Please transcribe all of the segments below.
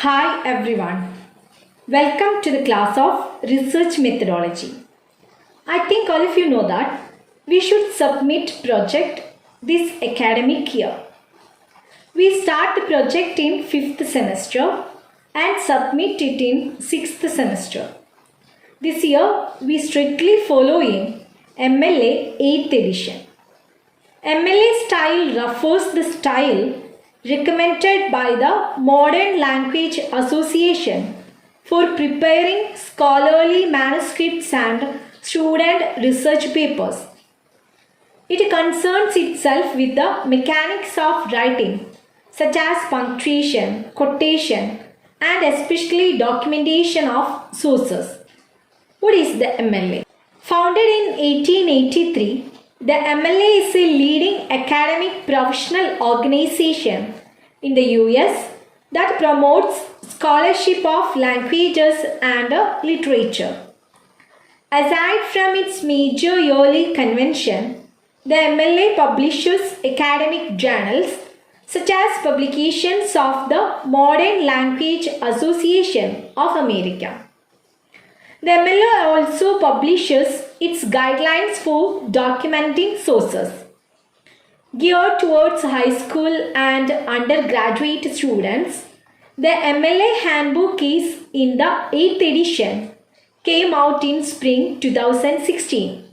Hi everyone. Welcome to the class of Research Methodology. I think all of you know that we should submit project this academic year. We start the project in 5th semester and submit it in 6th semester. This year we strictly following MLA 8th edition. MLA style refers the style recommended by the Modern Language Association for preparing scholarly manuscripts and student research papers. It concerns itself with the mechanics of writing, such as punctuation, quotation, and especially documentation of sources. What is the MLA? Founded in 1883, the MLA is a leading academic professional organization in the US that promotes scholarship of languages and literature. Aside from its major yearly convention, the MLA publishes academic journals such as publications of the Modern Language Association of America. The MLA also publishes its guidelines for documenting sources. Geared towards high school and undergraduate students, the MLA handbook is in the 8th edition, came out in spring 2016.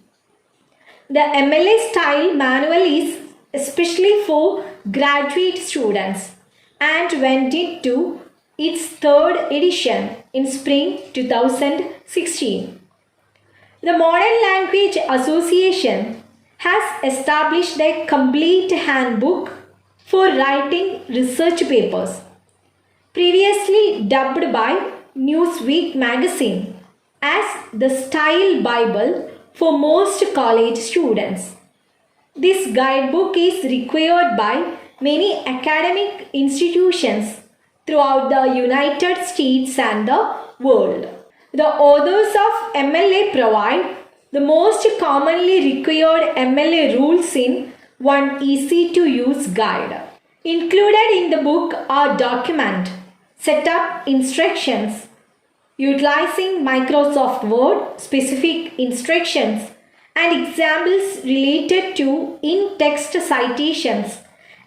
The MLA style manual is especially for graduate students and went into its 3rd edition in spring 2016. The Modern Language Association has established a complete handbook for writing research papers, previously dubbed by Newsweek magazine as the Style Bible for most college students. This guidebook is required by many academic institutions throughout the United States and the world. The authors of MLA provide the most commonly required MLA rules in one easy-to-use guide. Included in the book are document, setup instructions, utilizing Microsoft Word, specific instructions, and examples related to in-text citations,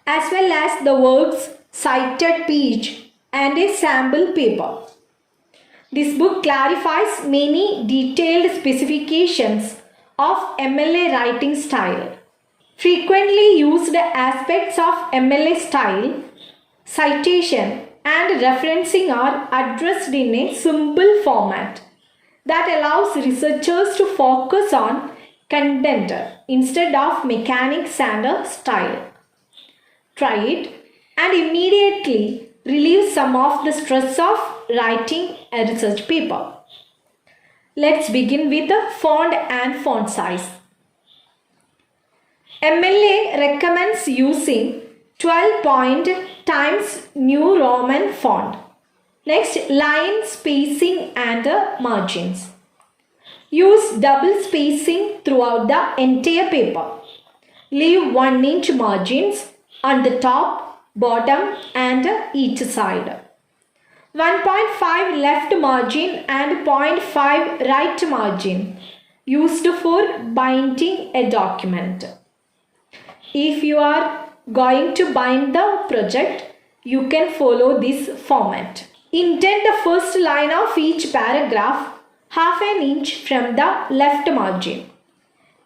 as well as the work's cited page and a sample paper. This book clarifies many detailed specifications of MLA writing style. Frequently used aspects of MLA style, citation, and referencing are addressed in a simple format that allows researchers to focus on content instead of mechanics and style. Try it and immediately relieve some of the stress of writing a research paper. Let's begin with the font and font size. MLA recommends using 12-point Times New Roman font. Next, line spacing and margins. Use double spacing throughout the entire paper. Leave 1-inch margins on the top, bottom and each side. 1.5 left margin and 0.5 right margin used for binding a document. If you are going to bind the project, you can follow this format. Indent the first line of each paragraph half an inch from the left margin.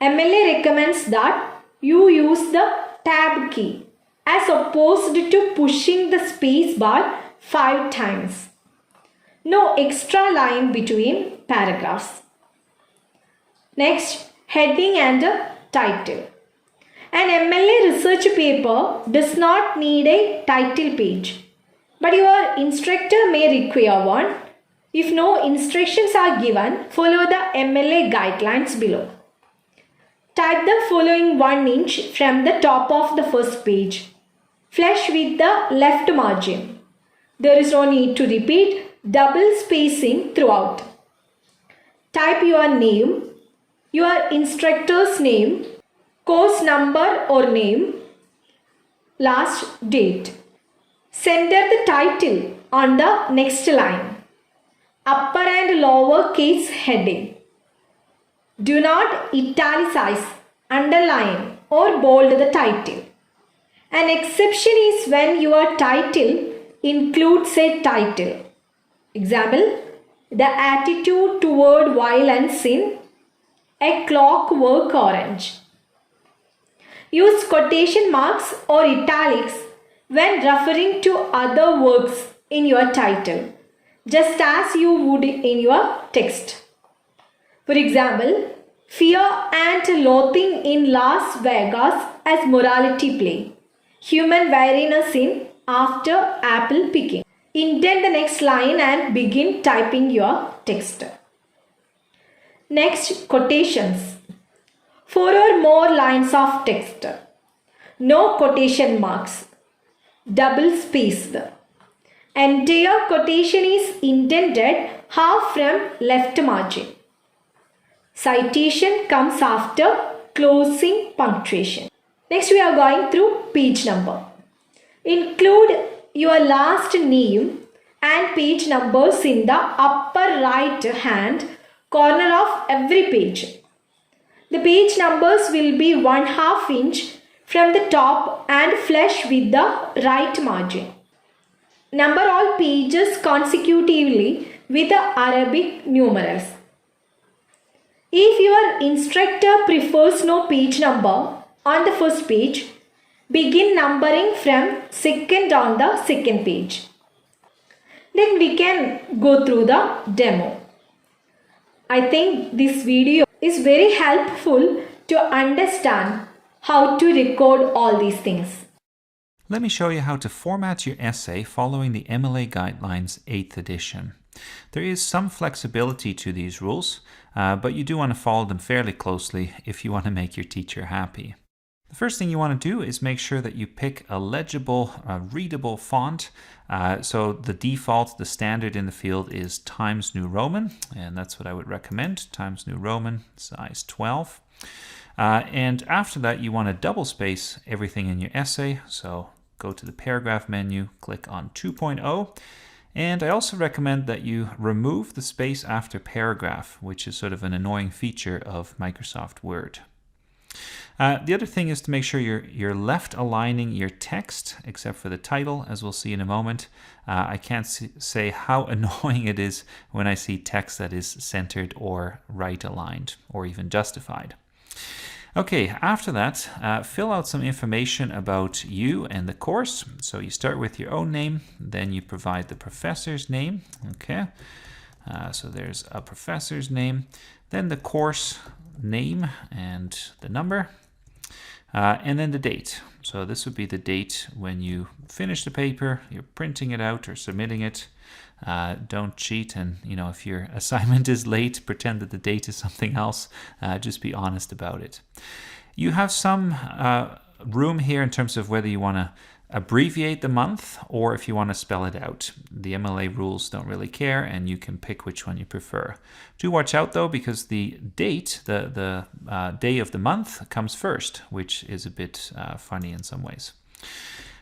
MLA recommends that you use the tab key as opposed to pushing the space bar 5 times. No extra line between paragraphs. Next, heading and title. An MLA research paper does not need a title page, but your instructor may require one. If no instructions are given, follow the MLA guidelines below. Type the following 1 inch from the top of the first page. Flush with the left margin. There is no need to repeat double spacing throughout. Type your name, your instructor's name, course number or name, last date. Center the title on the next line. Upper and lower case heading. Do not italicize, underline or bold the title. An exception is when your title includes a title. Example, The Attitude Toward Violence in A Clockwork Orange. Use quotation marks or italics when referring to other works in your title, just as you would in your text. For example, Fear and Loathing in Las Vegas as morality play. Human weariness in After apple picking. Indent the next line and begin typing your text. Next, quotations. 4 or more lines of text. No quotation marks. Double spaced. Entire quotation is indented half from left margin. Citation comes after closing punctuation. Next, we are going through page number. Include your last name and page numbers in the upper right hand corner of every page. The page numbers will be 1/2 inch from the top and flush with the right margin. Number all pages consecutively with the Arabic numerals. If your instructor prefers no page number on the first page, begin numbering from second on the second page. Then we can go through the demo. I think this video is very helpful to understand how to record all these things. Let me show you how to format your essay following the MLA Guidelines 8th edition. There is some flexibility to these rules, but you do want to follow them fairly closely if you want to make your teacher happy. The first thing you want to do is make sure that you pick a legible, readable font. So the default, the standard in the field is Times New Roman, and that's what I would recommend, Times New Roman, size 12. And after that, you want to double space everything in your essay. So go to the paragraph menu, click on 2.0. And I also recommend that you remove the space after paragraph, which is sort of an annoying feature of Microsoft Word. The other thing is to make sure you're left aligning your text, except for the title, as we'll see in a moment. I can't say how annoying it is when I see text that is centered or right aligned or even justified. Okay, after that, fill out some information about you and the course. So you start with your own name, then you provide the professor's name. Okay, so there's a professor's name, then the course name and the number, and then the date. So this would be the date when you finish the paper, you're printing it out or submitting it. Don't cheat, and if your assignment is late, pretend that the date is something else. Just be honest about it. You have some room here in terms of whether you want to abbreviate the month or if you want to spell it out. The MLA rules don't really care, and you can pick which one you prefer. Do watch out though, because the date, the day of the month comes first, which is a bit funny in some ways.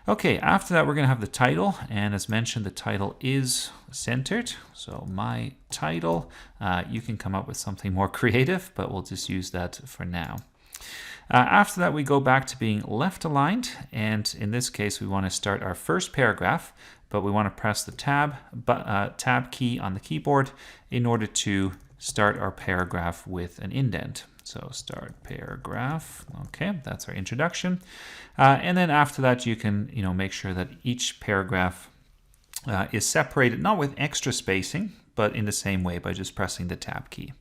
Okay, after that we're going to have the title, and as mentioned, the title is centered. So my title, you can come up with something more creative, but we'll just use that for now. After that, we go back to being left aligned, and in this case we want to start our first paragraph, but we want to press the tab key on the keyboard in order to start our paragraph with an indent. So start paragraph. Okay, that's our introduction. And then after that, you can make sure that each paragraph is separated, not with extra spacing, but in the same way by just pressing the tab key.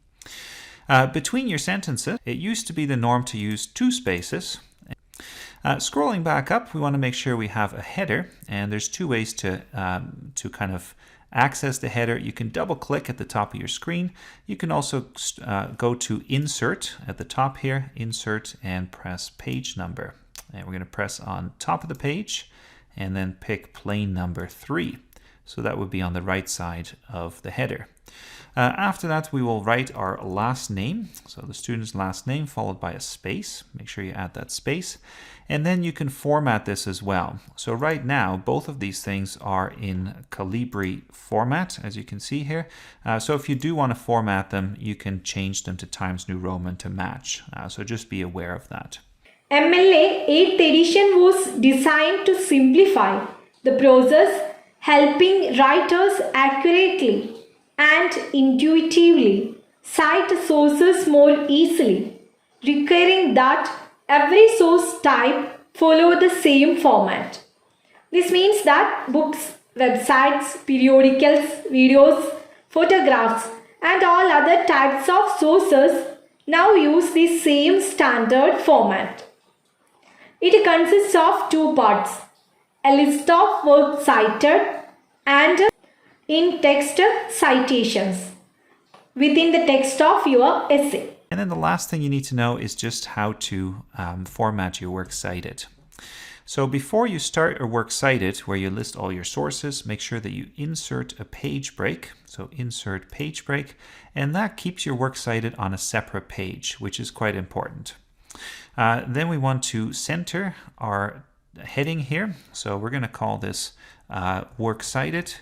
Between your sentences, it used to be the norm to use 2 spaces. Scrolling back up, we want to make sure we have a header, and there's 2 ways to kind of access the header. You can double click at the top of your screen. You can also go to Insert at the top here, Insert, and press Page Number. And we're going to press on top of the page and then pick plain number 3. So that would be on the right side of the header. After that, we will write our last name. So the student's last name followed by a space. Make sure you add that space. And then you can format this as well. So right now, both of these things are in Calibri format, as you can see here. So if you do want to format them, you can change them to Times New Roman to match. So just be aware of that. MLA 8th edition was designed to simplify the process, helping writers accurately and intuitively cite sources more easily, requiring that every source type follow the same format. This means that books, websites, periodicals, videos, photographs, and all other types of sources now use the same standard format. It consists of two parts: a list of works cited and in-text citations within the text of your essay. And then the last thing you need to know is just how to format your works cited. So before you start your works cited, where you list all your sources, make sure that you insert a page break. So insert page break, and that keeps your works cited on a separate page, which is quite important. Then we want to center our heading here. So we're going to call this works cited.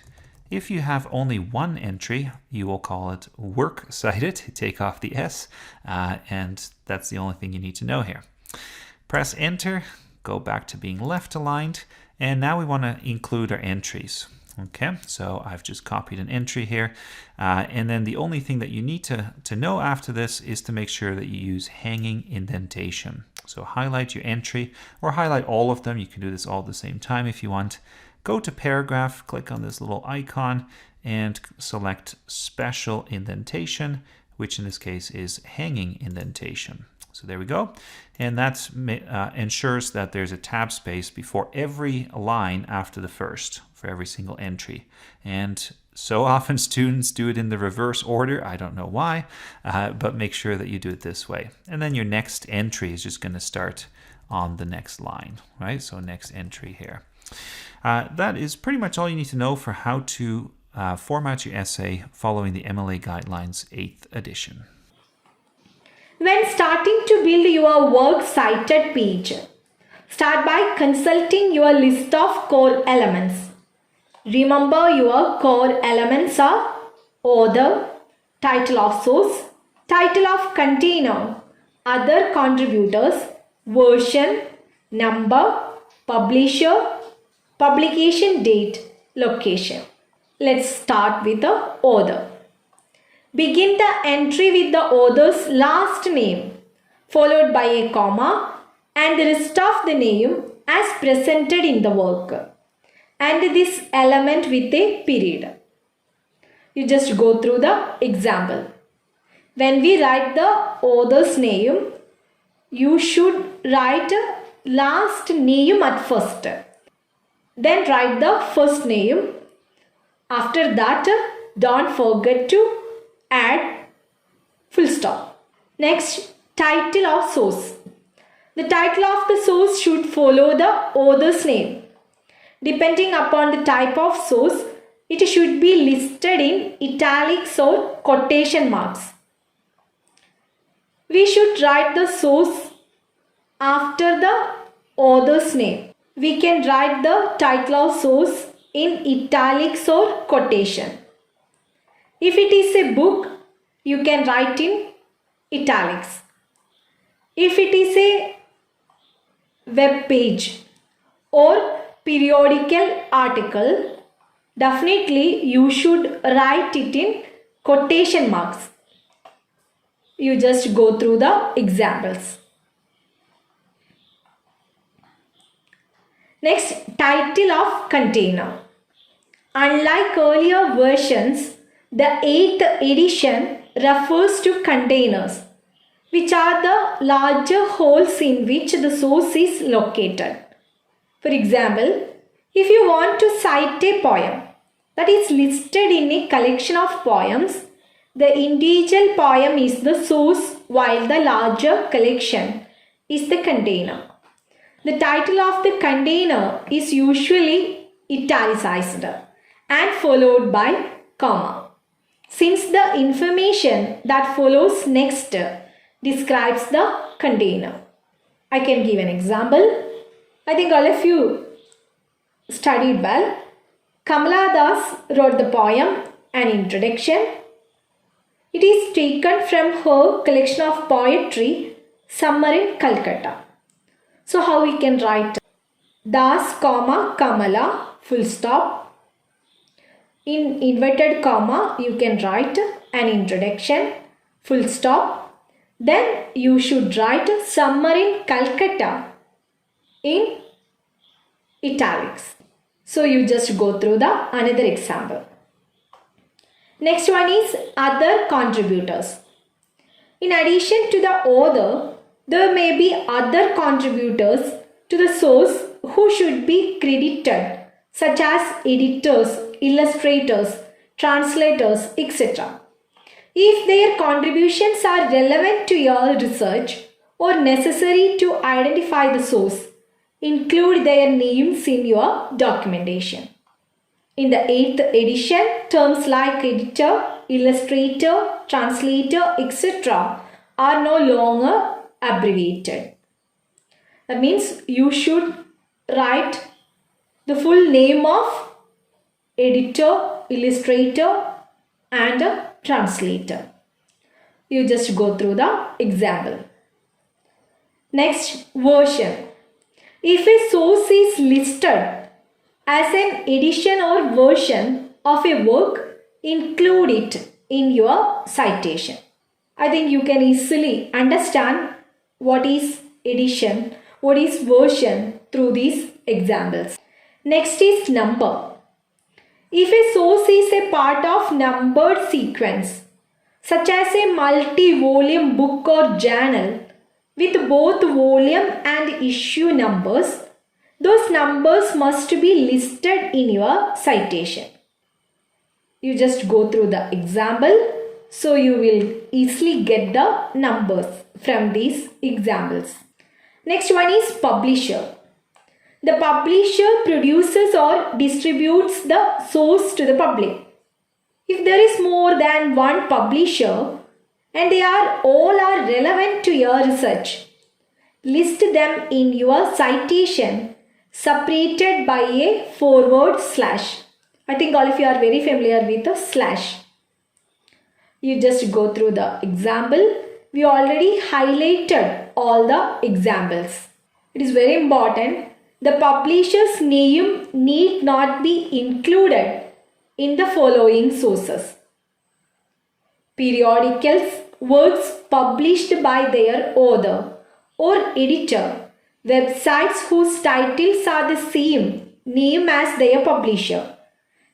If you have only one entry, you will call it work cited. Take off the S, and that's the only thing you need to know here. Press enter, go back to being left aligned, and now we want to include our entries. Okay, so I've just copied an entry here, and then the only thing that you need to know after this is to make sure that you use hanging indentation. So highlight your entry, or highlight all of them. You can do this all at the same time if you want. Go to paragraph, click on this little icon, and select special indentation, which in this case is hanging indentation. So there we go. And that ensures that there's a tab space before every line after the first for every single entry. And so often students do it in the reverse order. I don't know why, but make sure that you do it this way. And then your next entry is just going to start on the next line, right? So next entry here. That is pretty much all you need to know for how to format your essay following the MLA Guidelines 8th edition. When starting to build your works cited page, start by consulting your list of core elements. Remember, your core elements are author, title of source, title of container, other contributors, version, number, publisher, publication date, location. Let's start with the author. Begin the entry with the author's last name, followed by a comma, and the rest of the name as presented in the work, and this element with a period. You just go through the example. When we write the author's name, you should write last name at first. Then write the first name. After that, don't forget to add full stop. Next, title of source. The title of the source should follow the author's name. Depending upon the type of source, it should be listed in italics or quotation marks. We should write the source after the author's name. We can write the title of source in italics or quotation. If it is a book, you can write in italics. If it is a web page or periodical article, definitely you should write it in quotation marks. You just go through the examples. Next, title of container. Unlike earlier versions, the 8th edition refers to containers, which are the larger holes in which the source is located. For example, if you want to cite a poem that is listed in a collection of poems, the individual poem is the source while the larger collection is the container. The title of the container is usually italicized and followed by comma. since the information that follows next describes the container. I can give an example. I think all of you studied well. Kamala Das wrote the poem An Introduction. It is taken from her collection of poetry Summer in Calcutta. So how we can write Das, Kamala, full stop. In inverted comma, you can write an introduction, full stop. Then you should write Summer in Calcutta in italics. So you just go through the another example. Next one is other contributors. In addition to the author, there may be other contributors to the source who should be credited, such as editors, illustrators, translators, etc. If their contributions are relevant to your research or necessary to identify the source, include their names in your documentation. In the 8th edition, terms like editor, illustrator, translator, etc. are no longer abbreviated. That means you should write the full name of editor, illustrator and translator. You just go through the example. Next, version. If a source is listed as an edition or version of a work, include it in your citation. I think you can easily understand what is edition, what is version through these examples. Next is number. If a source is a part of numbered sequence, such as a multi-volume book or journal with both volume and issue numbers, those numbers must be listed in your citation. You just go through the example, so you will easily get the numbers from these examples. Next one is publisher. The publisher produces or distributes the source to the public. If there is more than one publisher and they are all are relevant to your research, list them in your citation separated by a forward slash. I think all of you are very familiar with the slash. You just go through the example. We already highlighted all the examples. It is very important. The publisher's name need not be included in the following sources: periodicals, works published by their author or editor, websites whose titles are the same name as their publisher,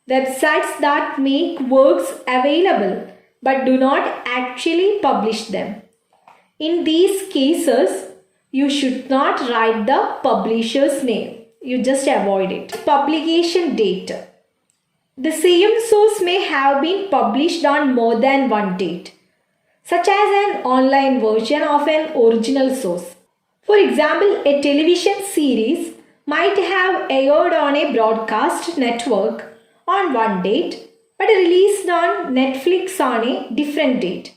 websites that make works available but do not actually publish them. In these cases, you should not write the publisher's name. You just avoid it. Publication date. The same source may have been published on more than one date, such as an online version of an original source. For example, a television series might have aired on a broadcast network on one date, but released on Netflix on a different date.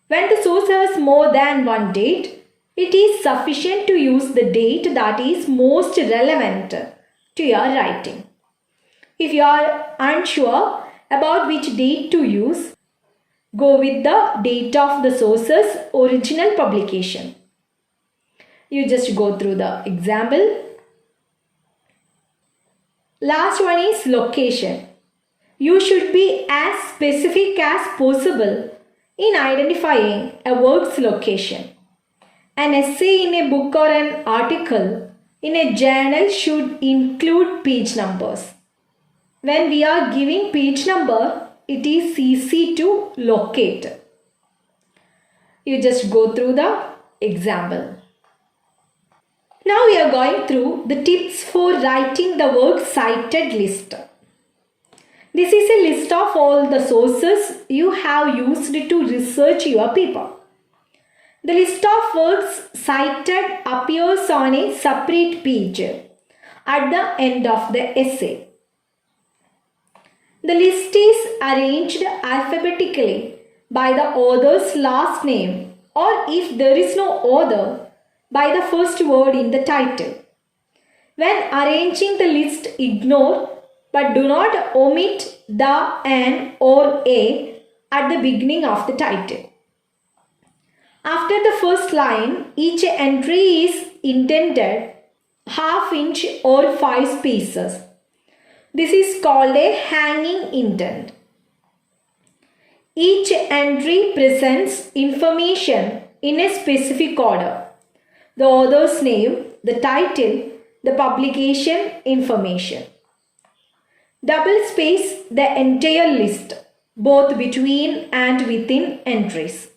When the source has more than one date, it is sufficient to use the date that is most relevant to your writing. If you are unsure about which date to use, go with the date of the source's original publication. You just go through the example. Last one is location. You should be as specific as possible in identifying a work's location. An essay in a book or an article in a journal should include page numbers. When we are giving page number, it is easy to locate. You just go through the example. Now we are going through the tips for writing the work cited list. This is a list of all the sources you have used to research your paper. The list of works cited appears on a separate page at the end of the essay. The list is arranged alphabetically by the author's last name, or if there is no author, by the first word in the title. When arranging the list, ignore but do not omit the, an, or a at the beginning of the title. After the first line, each entry is indented half inch or 5 spaces. This is called a hanging indent. Each entry presents information in a specific order. The author's name, the title, the publication information. Double space the entire list, both between and within entries.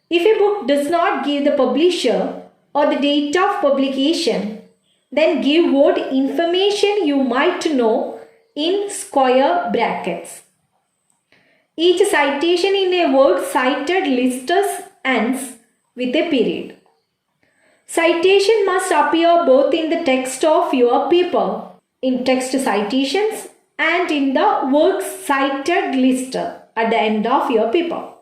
If a book does not give the publisher or the date of publication, then give what information you might know in square brackets. Each citation in a works cited list ends with a period. Citation must appear both in the text of your paper, in text citations, and in the works cited list at the end of your paper.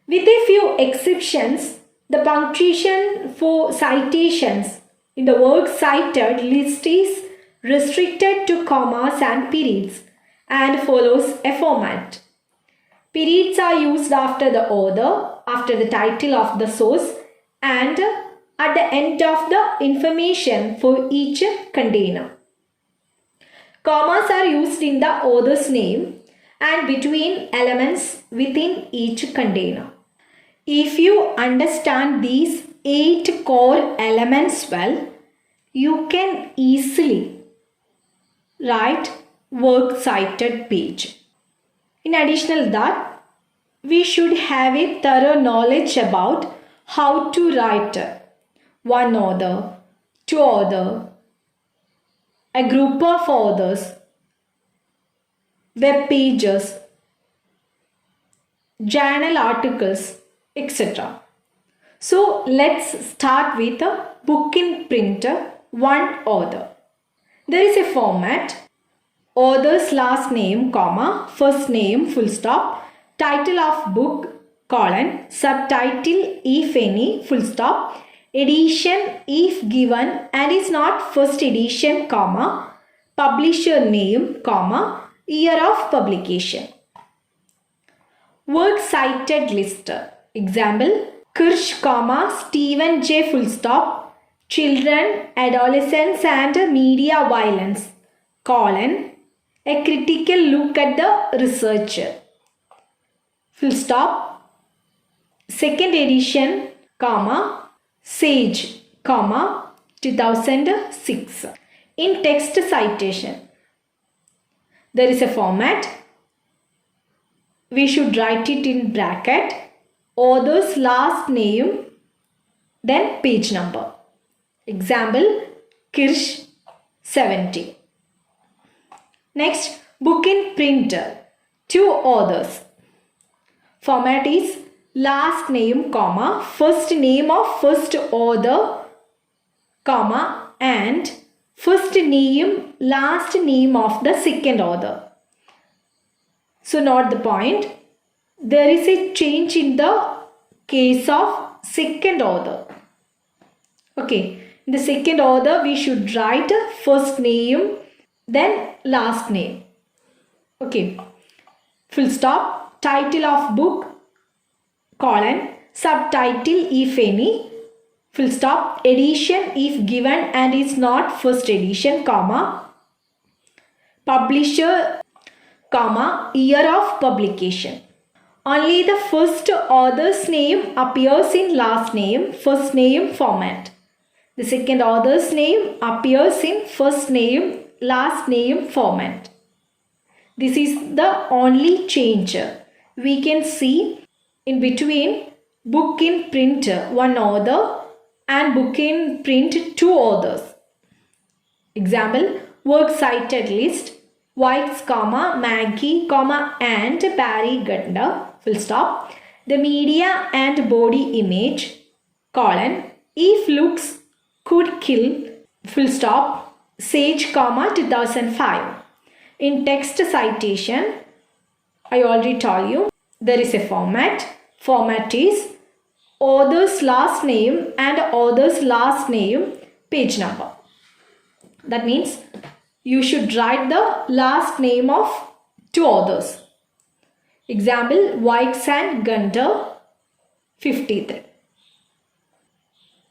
With a few exceptions, the punctuation for citations in the works cited list is restricted to commas and periods and follows a format. Periods are used after the author, after the title of the source, and at the end of the information for each container. Commas are used in the author's name and between elements within each container. If you understand these 8 core elements well, you can easily write works cited page. In addition to that, we should have a thorough knowledge about how to write one author, two author, a group of authors, web pages, journal articles, etc. So let's start with a book in print, one author. There is a format: author's last name, comma, first name, full stop, title of book, colon, subtitle if any, full stop, edition if given and is not first edition, comma, publisher name, comma, year of publication. Works cited list. Example: Kirsch, comma, Stephen J, full stop, children, adolescents and media violence, colon, a critical look at the researcher, full stop, second edition, comma, Sage, comma, 2006. In text citation, there is a format. We should write it in bracket, author's last name, then page number. Example: Kirsch, 70. Next, book in print, 2 authors. Format is last name, comma, first name of first author, comma, and first name, last name of the second author. So note the point. There is a change in the case of second author. Okay, in the second author we should write first name, then last name. Okay, full stop, title of book, colon, subtitle if any, full stop, edition if given and is not first edition, comma, publisher, comma, year of publication. Only the first author's name appears in last name, first name format. The second author's name appears in first name, last name format. This is the only change we can see in between book in print, one author, and book in print, 2 authors. Example: works cited list, Whites, comma, Maggie, comma, and Barry Gardner, full stop, the media and body image, colon, if looks could kill, full stop, Sage, comma, 2005. In text citation, I already told you there is a format. Format is author's last name and author's last name page number. That means you should write the last name of two authors. Example, Wikes and Gunter, 53.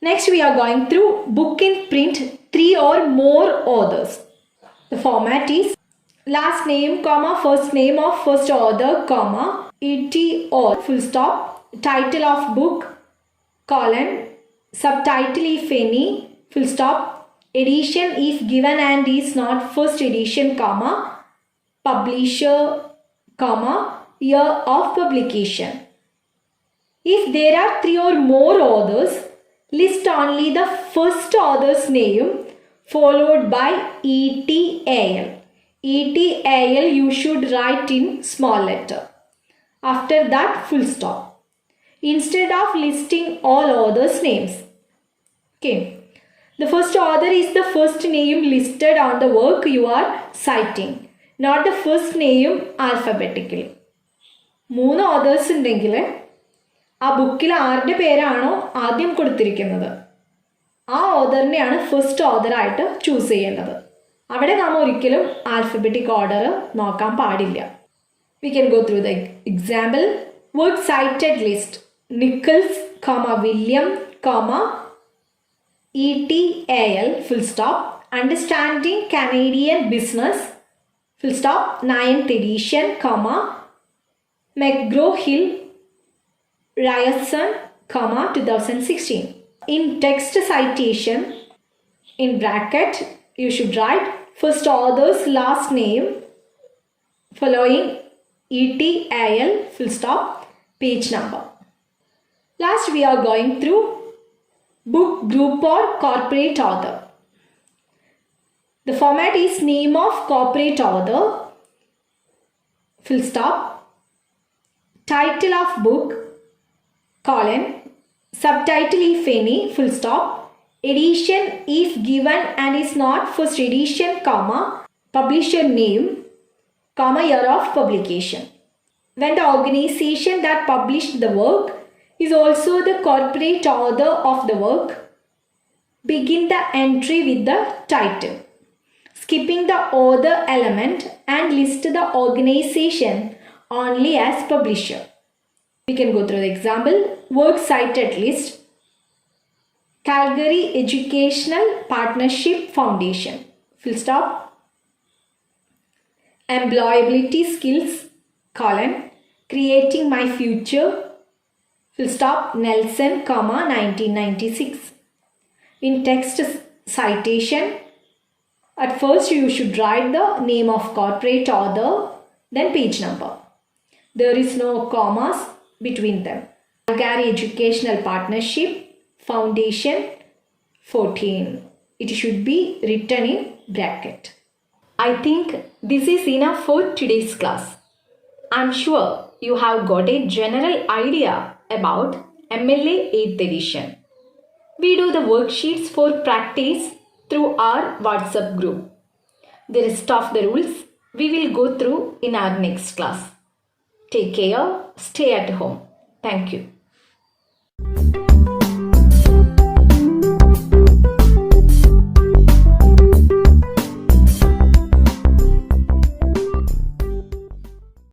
Next we are going through book in print, 3 or more authors. The format is last name, comma, first name of first author, comma, et or, full stop, title of book, colon, subtitle if any, full stop, edition if given and is not first edition, comma, publisher, comma, year of publication. If there are 3 or more authors, list only the first author's name followed by ETAL. ETAL you should write in small letter. After that, full stop. Instead of listing all authors' names. Okay. The first author is the first name listed on the work you are citing, not the first name alphabetically. 3 authors ഉണ്ടെങ്കിൽ ആ ബുക്കിൽ ആരുടെ പേരാണോ ആദ്യം കൊടുത്തിരിക്കുന്നത് ആ ഓതറിനെയാണ് first ഓതറായിട്ട് choose ചെയ്യേണ്ടത്. അവിടെ നാം ഒരിക്കലും ആൽഫബറ്റിക് ഓർഡർ നോക്കാൻ പാടില്ല. We can go through the example. Work cited list. Nichols, William, ETAL, full stop. Understanding Canadian Business, full stop. 9th edition, McGraw-Hill, Ryerson, 2016. In text citation, in bracket, you should write first author's last name following ETAL, full stop, page number. Last we are going through book, group or corporate author. The format is name of corporate author, full stop, title of book, colon, subtitle if any, full stop, edition if given and is not first edition, publisher name, year of publication. When the organization that published the work is also the corporate author of the work, begin the entry with the title, skipping the author element and list the organization only as publisher. We can go through the example. Work cited list. Calgary Educational Partnership Foundation, full stop. Employability skills, colon, creating my future, full stop, Nelson, 1996. In text citation, at first you should write the name of corporate author, then page number. There is no commas between them. Calgary Educational Partnership Foundation 14. It should be written in bracket. I think this is enough for today's class. I'm sure you have got a general idea about MLA 8th edition. We do the worksheets for practice through our WhatsApp group. The rest of the rules we will go through in our next class. Take care, stay at home. Thank you.